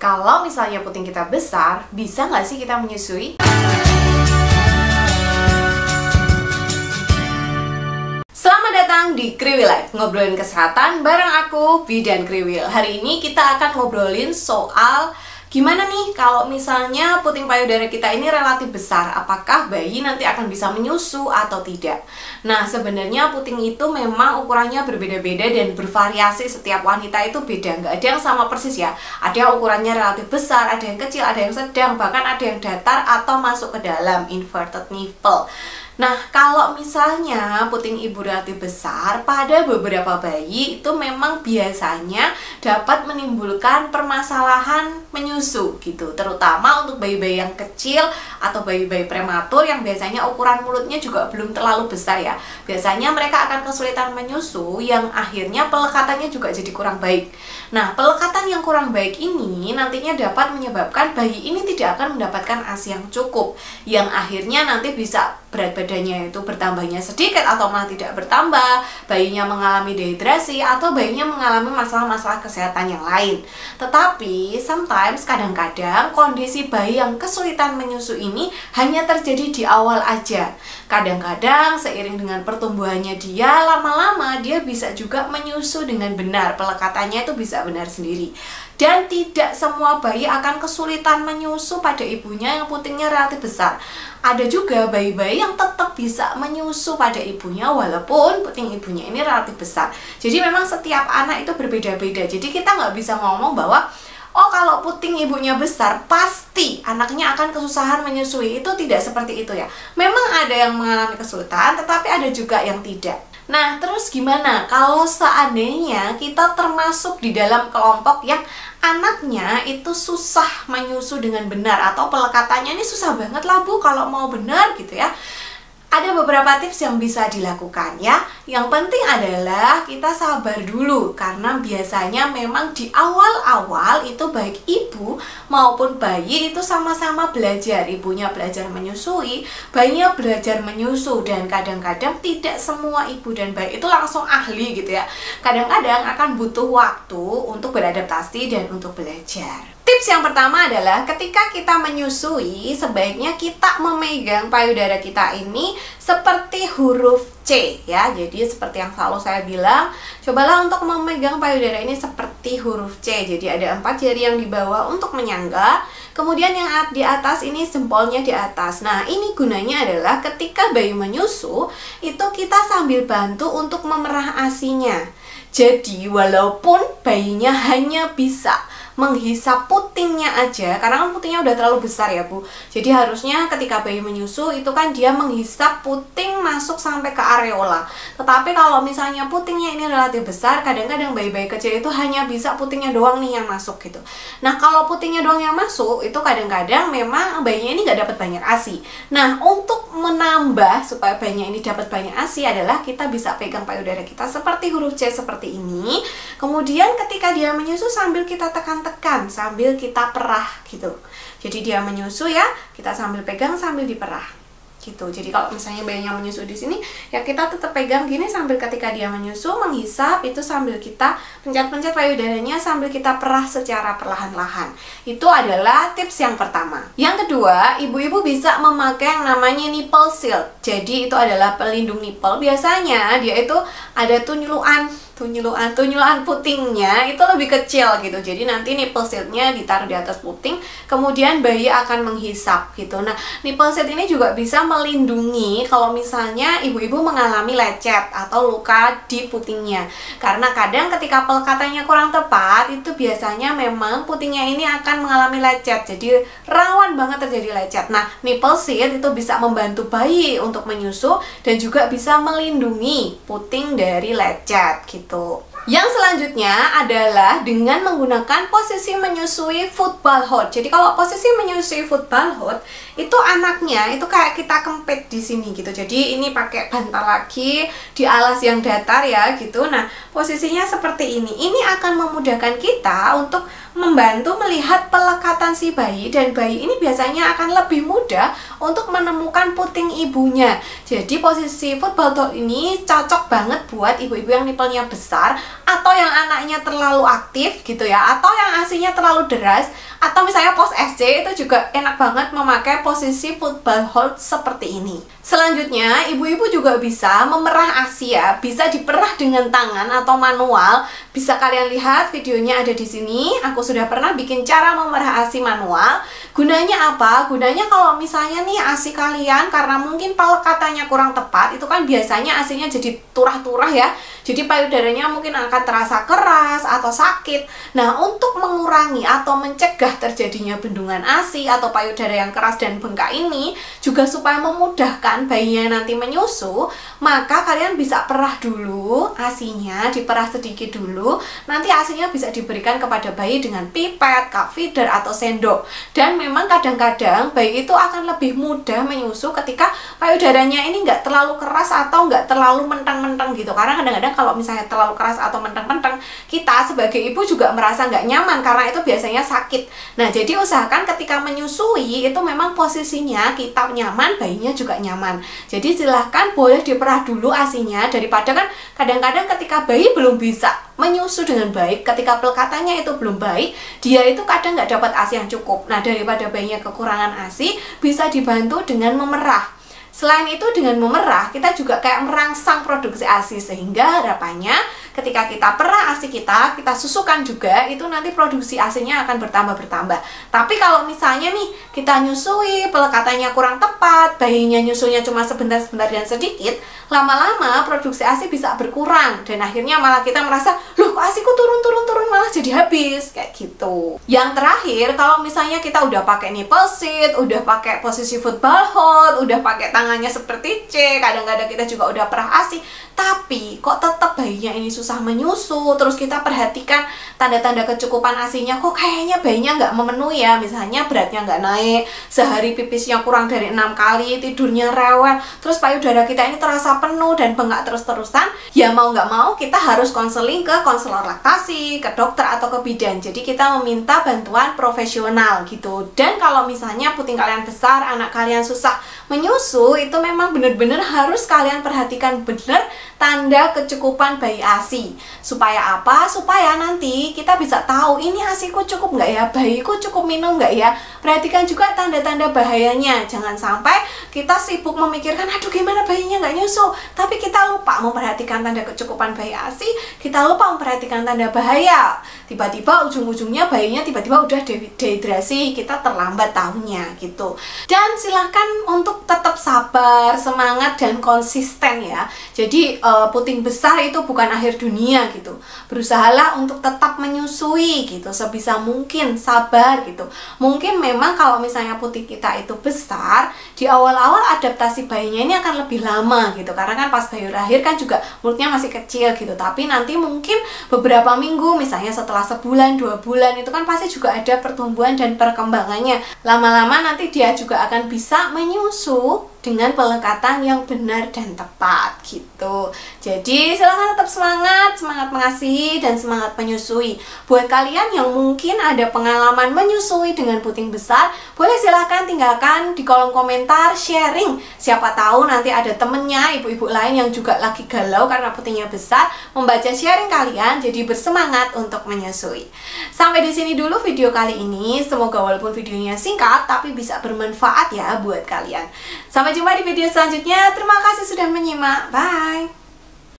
Kalau misalnya puting kita besar, bisa nggak sih kita menyusui? Selamat datang di Kriwil Life, ngobrolin kesehatan bareng aku, Bidan Kriwil. Hari ini kita akan ngobrolin soal gimana nih kalau misalnya puting payudara kita ini relatif besar, apakah bayi nanti akan bisa menyusu atau tidak? Nah, sebenarnya puting itu memang ukurannya berbeda-beda dan bervariasi, setiap wanita itu beda, nggak ada yang sama persis ya. Ada yang ukurannya relatif besar, ada yang kecil, ada yang sedang, bahkan ada yang datar atau masuk ke dalam inverted nipple. Nah, kalau misalnya puting ibu relatif besar, pada beberapa bayi itu memang biasanya dapat menimbulkan permasalahan menyusu gitu, terutama untuk bayi-bayi yang kecil atau bayi-bayi prematur yang biasanya ukuran mulutnya juga belum terlalu besar ya. Biasanya mereka akan kesulitan menyusu yang akhirnya pelekatannya juga jadi kurang baik. Nah, pelekatan yang kurang baik ini nantinya dapat menyebabkan bayi ini tidak akan mendapatkan ASI yang cukup, yang akhirnya nanti bisa berat badannya itu bertambahnya sedikit atau malah tidak bertambah, bayinya mengalami dehidrasi atau bayinya mengalami masalah-masalah kesehatan yang lain. Tetapi sometimes kadang-kadang kondisi bayi yang kesulitan menyusu ini hanya terjadi di awal aja. Kadang-kadang seiring dengan pertumbuhannya dia, lama-lama dia bisa juga menyusu dengan benar, pelekatannya itu bisa benar sendiri. Dan tidak semua bayi akan kesulitan menyusu pada ibunya yang putingnya relatif besar. Ada juga bayi-bayi yang tetap bisa menyusu pada ibunya walaupun puting ibunya ini relatif besar. Jadi memang setiap anak itu berbeda-beda. Jadi kita nggak bisa ngomong bahwa oh, kalau puting ibunya besar pasti anaknya akan kesusahan menyusui. Itu tidak seperti itu ya. Memang ada yang mengalami kesulitan, tetapi ada juga yang tidak. Nah, terus gimana kalau seandainya kita termasuk di dalam kelompok yang anaknya itu susah menyusu dengan benar, atau pelekatannya ini susah banget lah Bu kalau mau benar gitu ya? Ada beberapa tips yang bisa dilakukan ya. Yang penting adalah kita sabar dulu, karena biasanya memang di awal-awal itu baik ibu maupun bayi itu sama-sama belajar. Ibunya belajar menyusui, bayinya belajar menyusu, dan kadang-kadang tidak semua ibu dan bayi itu langsung ahli gitu ya. Kadang-kadang akan butuh waktu untuk beradaptasi dan untuk belajar. Tips yang pertama adalah ketika kita menyusui, sebaiknya kita memegang payudara kita ini seperti huruf C ya. Jadi seperti yang selalu saya bilang, cobalah untuk memegang payudara ini seperti huruf C. Jadi ada 4 jari yang di bawah untuk menyangga, kemudian yang di atas ini jempolnya di atas. Nah, ini gunanya adalah ketika bayi menyusu, itu kita sambil bantu untuk memerah ASI-nya. Jadi walaupun bayinya hanya bisa menghisap putingnya aja, karena kan putingnya udah terlalu besar ya Bu. Jadi harusnya ketika bayi menyusu itu kan dia menghisap puting masuk sampai ke areola. Tetapi kalau misalnya putingnya ini relatif besar, kadang-kadang bayi-bayi kecil itu hanya bisa putingnya doang nih yang masuk gitu. Nah, kalau putingnya doang yang masuk, itu kadang-kadang memang bayinya ini nggak dapat banyak ASI. Nah, untuk menambah supaya bayinya ini dapat banyak ASI adalah kita bisa pegang payudara kita seperti huruf C seperti ini. Kemudian ketika dia menyusu sambil kita tekan-tekan, sambil kita perah gitu. Jadi dia menyusu ya, kita sambil pegang sambil diperah gitu. Jadi kalau misalnya bayinya menyusu di sini, ya kita tetap pegang gini sambil ketika dia menyusu menghisap itu sambil kita pencet-pencet payudaranya sambil kita perah secara perlahan-lahan. Itu adalah tips yang pertama. Yang kedua, ibu-ibu bisa memakai yang namanya nipple shield. Jadi itu adalah pelindung nipple. Biasanya dia itu ada tunyulan putingnya itu lebih kecil gitu. Jadi nanti nipple shieldnya ditaruh di atas puting, kemudian bayi akan menghisap gitu. Nah, nipple shield ini juga bisa melindungi kalau misalnya ibu-ibu mengalami lecet atau luka di putingnya. Karena kadang ketika pelekatannya kurang tepat, itu biasanya memang putingnya ini akan mengalami lecet. Jadi rawan banget terjadi lecet. Nah, nipple shield itu bisa membantu bayi untuk menyusu dan juga bisa melindungi puting dari lecet gitu. Yang selanjutnya adalah dengan menggunakan posisi menyusui football hold. Jadi kalau posisi menyusui football hold itu anaknya itu kayak kita kempit di sini gitu. Jadi ini pakai bantal lagi di alas yang datar ya gitu. Nah, posisinya seperti ini. Ini akan memudahkan kita untuk membantu melihat pelekatan si bayi, dan bayi ini biasanya akan lebih mudah untuk menemukan puting ibunya. Jadi posisi football doll ini cocok banget buat ibu-ibu yang nipelnya besar, atau yang anaknya terlalu aktif gitu ya, atau yang ASINya terlalu deras, atau misalnya pos SC itu juga enak banget memakai posisi football hold seperti ini. Selanjutnya, ibu-ibu juga bisa memerah ASI ya, bisa diperah dengan tangan atau manual. Bisa kalian lihat videonya ada di sini. Aku sudah pernah bikin cara memerah ASI manual. Gunanya apa? Gunanya kalau misalnya nih ASI kalian karena mungkin pelekatannya kurang tepat, itu kan biasanya ASINya jadi turah-turah ya. Jadi payudaranya mungkin akan terasa keras atau sakit. Nah, untuk mengurangi atau mencegah terjadinya bendungan ASI atau payudara yang keras dan bengkak ini, juga supaya memudahkan bayinya nanti menyusu, maka kalian bisa perah dulu ASINya, diperah sedikit dulu. Nanti ASINya bisa diberikan kepada bayi dengan pipet, cup feeder, atau sendok. Dan memang kadang-kadang bayi itu akan lebih mudah menyusu ketika payudaranya ini nggak terlalu keras atau nggak terlalu menteng-menteng gitu. Karena kadang-kadang kalau misalnya terlalu keras atau menteng-menteng, kita sebagai ibu juga merasa nggak nyaman karena itu biasanya sakit. Nah, jadi usahakan ketika menyusui itu memang posisinya kita nyaman, bayinya juga nyaman. Jadi silahkan boleh diperah dulu ASINya, daripada kan kadang-kadang ketika bayi belum bisa menyusu dengan baik, ketika pelekatannya itu belum baik, dia itu kadang nggak dapat ASI yang cukup. Nah, daripada bayinya kekurangan ASI, bisa dibantu dengan memerah. Selain itu, dengan memerah, kita juga kayak merangsang produksi ASI, sehingga harapannya ketika kita perah ASI kita susukan juga, itu nanti produksi ASINya akan bertambah-bertambah. Tapi kalau misalnya nih, kita nyusui, pelekatannya kurang tepat, bayinya nyusunya cuma sebentar-sebentar dan sedikit, lama-lama produksi ASI bisa berkurang, dan akhirnya malah kita merasa, loh kok ASIku turun, malah jadi habis, kayak gitu. Yang terakhir, kalau misalnya kita udah pakai nipple seat, udah pakai posisi football hold, udah pakai tangannya seperti C, kadang-kadang kita juga udah perah ASI, tapi kok tetap bayinya ini susah menyusu, terus kita perhatikan tanda-tanda kecukupan ASINya, kok kayaknya bayinya nggak memenuhi ya, misalnya beratnya nggak naik, sehari pipisnya kurang dari 6 kali, tidurnya rewel, terus payudara kita ini terasa penuh dan bengkak terus-terusan, ya mau nggak mau kita harus konseling ke konselor laktasi, ke dokter atau ke bidan. Jadi kita meminta bantuan profesional gitu. Dan kalau misalnya puting kalian besar, anak kalian susah menyusu, itu memang benar-benar harus kalian perhatikan benar tanda kecukupan bayi ASI. Supaya apa? Supaya nanti kita bisa tahu ini ASIku cukup nggak ya, bayiku cukup minum nggak ya. Perhatikan juga tanda-tanda bahayanya. Jangan sampai kita sibuk memikirkan, aduh gimana bayinya nggak nyusu, tapi kita lupa memperhatikan tanda kecukupan bayi ASI, kita lupa memperhatikan tanda bahaya. Tiba-tiba ujung-ujungnya bayinya tiba-tiba udah dehidrasi, kita terlambat tahunya gitu. Dan silahkan untuk tetap sabar, semangat, dan konsisten ya. Jadi puting besar itu bukan akhir dunia gitu. Berusahalah untuk tetap menyusui gitu, sebisa mungkin sabar gitu. Mungkin memang kalau misalnya puting kita itu besar, di awal-awal adaptasi bayinya ini akan lebih lama gitu. Karena kan pas bayi lahir kan juga mulutnya masih kecil gitu. Tapi nanti mungkin beberapa minggu, misalnya setelah sebulan, 2 bulan, itu kan pasti juga ada pertumbuhan dan perkembangannya. Lama-lama nanti dia juga akan bisa menyusu dengan pelekatan yang benar dan tepat gitu. Jadi silahkan tetap semangat mengasihi dan semangat menyusui. Buat kalian yang mungkin ada pengalaman menyusui dengan puting besar, boleh silahkan tinggalkan di kolom komentar, sharing. Siapa tahu nanti ada temennya, ibu-ibu lain yang juga lagi galau karena putingnya besar, membaca sharing kalian jadi bersemangat untuk menyusui. Sampai di sini dulu video kali ini. Semoga walaupun videonya singkat tapi bisa bermanfaat ya buat kalian. Sampai jumpa di video selanjutnya. Terima kasih sudah menyimak. Bye.